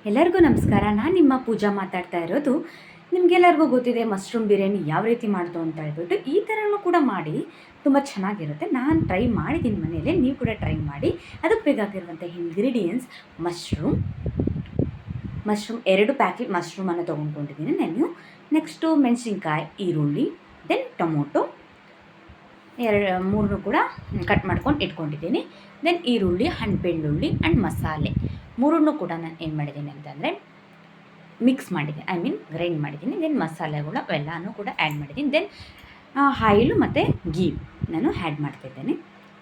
ಎಲ್ಲರಿಗೂ ನಮಸ್ಕಾರ. ನಾನು ನಿಮ್ಮ ಪೂಜಾ ಮಾತಾಡ್ತಾ ಇರೋದು. ನಿಮಗೆಲ್ಲರಿಗೂ ಗೊತ್ತಿದೆ ಮಶ್ರೂಮ್ ಬಿರಿಯಾನಿ ಯಾವ ರೀತಿ ಮಾಡೋದು ಅಂತ ಹೇಳ್ಬಿಟ್ಟು. ಈ ಥರನೂ ಕೂಡ ಮಾಡಿ ತುಂಬ ಚೆನ್ನಾಗಿರುತ್ತೆ. ನಾನು ಟ್ರೈ ಮಾಡಿದ್ದೀನಿ ಮನೆಯಲ್ಲೇ, ನೀವು ಕೂಡ ಟ್ರೈ ಮಾಡಿ. ಅದಕ್ಕೆ ಬೇಕಾಗಿರುವಂಥ ಇಂಗ್ರೀಡಿಯೆಂಟ್ಸ್ ಮಶ್ರೂಮ್ 2 ಪ್ಯಾಕೆಟ್ ಮಶ್ರೂಮನ್ನು ತೊಗೊಂಡ್ಕೊಂಡಿದ್ದೀನಿ ನಾನು. ನೆಕ್ಸ್ಟು ಮೆಣಸಿನ್ಕಾಯಿ, ಈರುಳ್ಳಿ, ದೆನ್ ಟೊಮೊಟೊ 3 ಕೂಡ ಕಟ್ ಮಾಡ್ಕೊಂಡು ಇಟ್ಕೊಂಡಿದ್ದೀನಿ. ದೆನ್ ಈರುಳ್ಳಿ ಆ್ಯಂಡ್ ಬೆಳ್ಳುಳ್ಳಿ ಆ್ಯಂಡ್ ಮಸಾಲೆ 3 ಕೂಡ ನಾನು ಏನು ಮಾಡಿದ್ದೀನಿ ಅಂತಂದರೆ ಮಿಕ್ಸ್ ಮಾಡಿದ್ದೀನಿ, ಗ್ರೈಂಡ್ ಮಾಡಿದ್ದೀನಿ. ದೆನ್ ಮಸಾಲೆಗಳು ಅವೆಲ್ಲನೂ ಕೂಡ ಆ್ಯಡ್ ಮಾಡಿದ್ದೀನಿ. ದೆನ್ ಆಯಿಲು ಮತ್ತು ಗೀ ನಾನು ಆ್ಯಡ್ ಮಾಡ್ತಿದ್ದೇನೆ,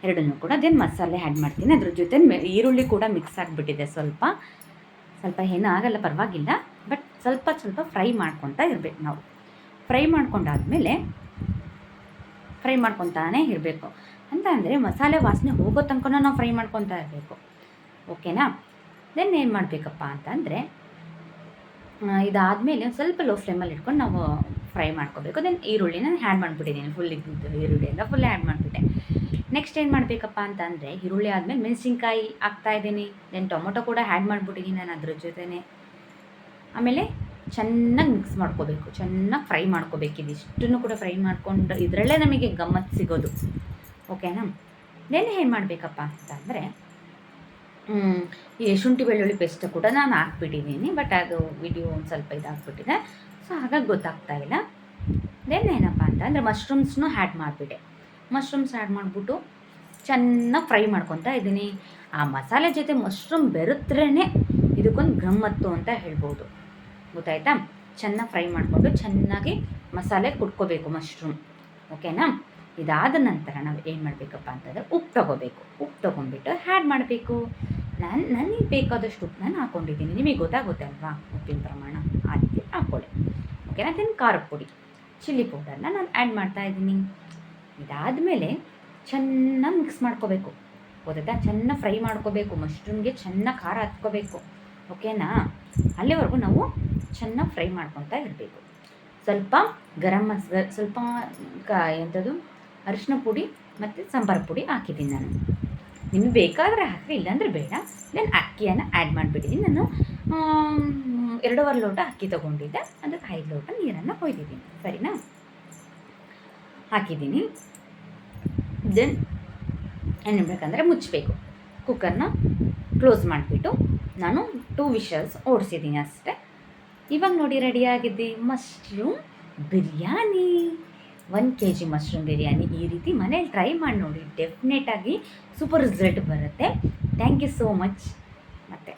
ಎರಡನ್ನೂ ಕೂಡ. ದೆನ್ ಮಸಾಲೆ ಆ್ಯಡ್ ಮಾಡ್ತೀನಿ. ಅದ್ರ ಜೊತೆ ಈರುಳ್ಳಿ ಕೂಡ ಮಿಕ್ಸ್ ಆಗಿಬಿಟ್ಟಿದೆ. ಸ್ವಲ್ಪ ಏನೂ ಆಗಲ್ಲ, ಪರವಾಗಿಲ್ಲ. ಬಟ್ ಸ್ವಲ್ಪ ಫ್ರೈ ಮಾಡ್ಕೊತಾ ಇರಬೇಕು ನಾವು. ಫ್ರೈ ಮಾಡ್ಕೊತಾನೇ ಇರಬೇಕು. ಅಂತ ಅಂದರೆ ಮಸಾಲೆ ವಾಸನೆ ಹೋಗೋ ತನಕ ನಾವು ಫ್ರೈ ಮಾಡ್ಕೊತಾ ಇರಬೇಕು. ಓಕೆನಾ? ದೆನ್ ಏನು ಮಾಡಬೇಕಪ್ಪ ಅಂತಂದರೆ ಇದಾದಮೇಲೆ ಸ್ವಲ್ಪ ಲೋ ಫ್ಲೇಮಲ್ಲಿ ಇಟ್ಕೊಂಡು ನಾವು ಫ್ರೈ ಮಾಡ್ಕೋಬೇಕು. ದೆನ್ ಈರುಳ್ಳಿನ ಆ್ಯಡ್ ಮಾಡಿಬಿಟ್ಟಿದ್ದೀನಿ. ಈರುಳ್ಳಿ ಎಲ್ಲ ಫುಲ್ ಆ್ಯಡ್ ಮಾಡಿಬಿಟ್ಟೆ. ನೆಕ್ಸ್ಟ್ ಏನು ಮಾಡಬೇಕಪ್ಪ ಅಂತಂದರೆ ಈರುಳ್ಳಿ ಆದಮೇಲೆ ಮೆಣಸಿನ್ಕಾಯಿ ಹಾಕ್ತಾಯಿದ್ದೀನಿ. ದೆನ್ ಟೊಮೊಟೊ ಕೂಡ ಆ್ಯಡ್ ಮಾಡಿಬಿಟ್ಟಿದ್ದೀನಿ ನಾನು ಅದ್ರ ಜೊತೆನೇ. ಆಮೇಲೆ ಚೆನ್ನಾಗಿ ಮಿಕ್ಸ್ ಮಾಡ್ಕೋಬೇಕು, ಚೆನ್ನಾಗಿ ಫ್ರೈ ಮಾಡ್ಕೋಬೇಕು. ಇದಿಷ್ಟನ್ನು ಕೂಡ ಫ್ರೈ ಮಾಡ್ಕೊಂಡು ಇದರಲ್ಲೇ ನಮಗೆ ಗಮ್ಮತ್ತು ಸಿಗೋದು. ಓಕೆನಾ? ದೆನ್ ಏನು ಮಾಡಬೇಕಪ್ಪ ಅಂತಂದರೆ ಈ ಶುಂಠಿ ಬೆಳ್ಳುಳ್ಳಿ ಪೇಸ್ಟ್ ಕೂಡ ನಾನು ಹಾಕ್ಬಿಟ್ಟಿದ್ದೀನಿ. ಬಟ್ ಅದು ವಿಡಿಯೋ ಒಂದು ಸ್ವಲ್ಪ ಇದಾಗ್ಬಿಟ್ಟಿದೆ, ಸೊ ಹಾಗಾಗಿ ಗೊತ್ತಾಗ್ತಾ ಇಲ್ಲ. ದೆನ್ ಏನಪ್ಪ ಅಂತಂದರೆ ಮಶ್ರೂಮ್ಸ್ನೂ ಆ್ಯಡ್ ಮಾಡಿಬಿಟ್ಟೆ. ಮಶ್ರೂಮ್ಸ್ ಆ್ಯಡ್ ಮಾಡಿಬಿಟ್ಟು ಚೆನ್ನಾಗಿ ಫ್ರೈ ಮಾಡ್ಕೊತಾ ಇದ್ದೀನಿ. ಆ ಮಸಾಲೆ ಜೊತೆ ಮಶ್ರೂಮ್ ಬೆರೆತ್ರೇ ಇದಕ್ಕೊಂದು ಗಮ್ಮತ್ತು ಅಂತ ಹೇಳ್ಬೋದು. ಗೊತ್ತಾಯ್ತಾ? ಚೆನ್ನಾಗಿ ಫ್ರೈ ಮಾಡಿಕೊಂಡು ಚೆನ್ನಾಗಿ ಮಸಾಲೆ ಕುಟ್ಕೋಬೇಕು ಮಶ್ರೂಮ್. ಓಕೆನಾ? ಇದಾದ ನಂತರ ನಾವು ಏನು ಮಾಡಬೇಕಪ್ಪ ಅಂತಂದರೆ ಉಪ್ಪು ತೊಗೋಬೇಕು. ಉಪ್ಪು ತೊಗೊಂಡ್ಬಿಟ್ಟು ಆ್ಯಡ್ ಮಾಡಬೇಕು. ನನಗೆ ಬೇಕಾದಷ್ಟು ಉಪ್ಪು ನಾನು ಹಾಕ್ಕೊಂಡಿದ್ದೀನಿ. ನಿಮಗೆ ಗೊತ್ತಾಗುತ್ತೆ ಅಲ್ವಾ ಉಪ್ಪಿನ ಪ್ರಮಾಣ, ಆ ರೀತಿ ಹಾಕ್ಕೊಳ್ಳಿ. ಓಕೆನಾ? ದೆನ್ ಖಾರದ ಪುಡಿ, ಚಿಲ್ಲಿ ಪೌಡರ್ನ ನಾನು ಆ್ಯಡ್ ಮಾಡ್ತಾಯಿದ್ದೀನಿ. ಇದಾದಮೇಲೆ ಚೆನ್ನಾಗಿ ಮಿಕ್ಸ್ ಮಾಡ್ಕೋಬೇಕು. ಗೊತ್ತಾಯ್ತಾ? ಚೆನ್ನಾಗಿ ಫ್ರೈ ಮಾಡ್ಕೋಬೇಕು. ಮಶ್ರೂಮ್ಗೆ ಚೆನ್ನಾಗಿ ಖಾರ ಹತ್ಕೋಬೇಕು. ಓಕೆನಾ? ಅಲ್ಲಿವರೆಗೂ ನಾವು ಚೆನ್ನಾಗಿ ಫ್ರೈ ಮಾಡ್ಕೊತಾ ಇರಬೇಕು. ಸ್ವಲ್ಪ ಸ್ವಲ್ಪ ಅರಿಶಿನ ಪುಡಿ ಮತ್ತು ಸಾಂಬಾರು ಪುಡಿ ಹಾಕಿದ್ದೀನಿ ನಾನು. ನಿಮಗೆ ಬೇಕಾದರೆ ಹಾಕಿ, ಇಲ್ಲಾಂದರೆ ಬೇಡ. ದೆನ್ ಅಕ್ಕಿಯನ್ನು ಆ್ಯಡ್ ಮಾಡಿಬಿಟ್ಟಿದ್ದೀನಿ. ನಾನು 2.5 ಲೋಟ ಅಕ್ಕಿ ತೊಗೊಂಡಿದ್ದೆ, ಅದಕ್ಕೆ 5 ಲೋಟ ನೀರನ್ನು ಕೊಯ್ದಿದ್ದೀನಿ. ಸರಿನಾ? ಹಾಕಿದ್ದೀನಿ. ದೆನ್ ಏನು ಬೇಕಂದರೆ ಮುಚ್ಚಬೇಕು. ಕುಕ್ಕರ್ನ ಕ್ಲೋಸ್ ಮಾಡಿಬಿಟ್ಟು ನಾನು 2 ವಿಷಲ್ಸ್ ಓಡಿಸಿದ್ದೀನಿ ಅಷ್ಟೇ. ಇವಾಗ ನೋಡಿ ರೆಡಿಯಾಗಿದೆ mushroom biryani. 1 kg mushroom biryani ಈ ರೀತಿ ಮನೇಲಿ ಟ್ರೈ ಮಾಡಿ ನೋಡಿ. ಡೆಫಿನೆಟಾಗಿ ಸೂಪರ್ ರಿಸಲ್ಟ್ ಬರುತ್ತೆ. Thank you so much. ಮತ್ತೆ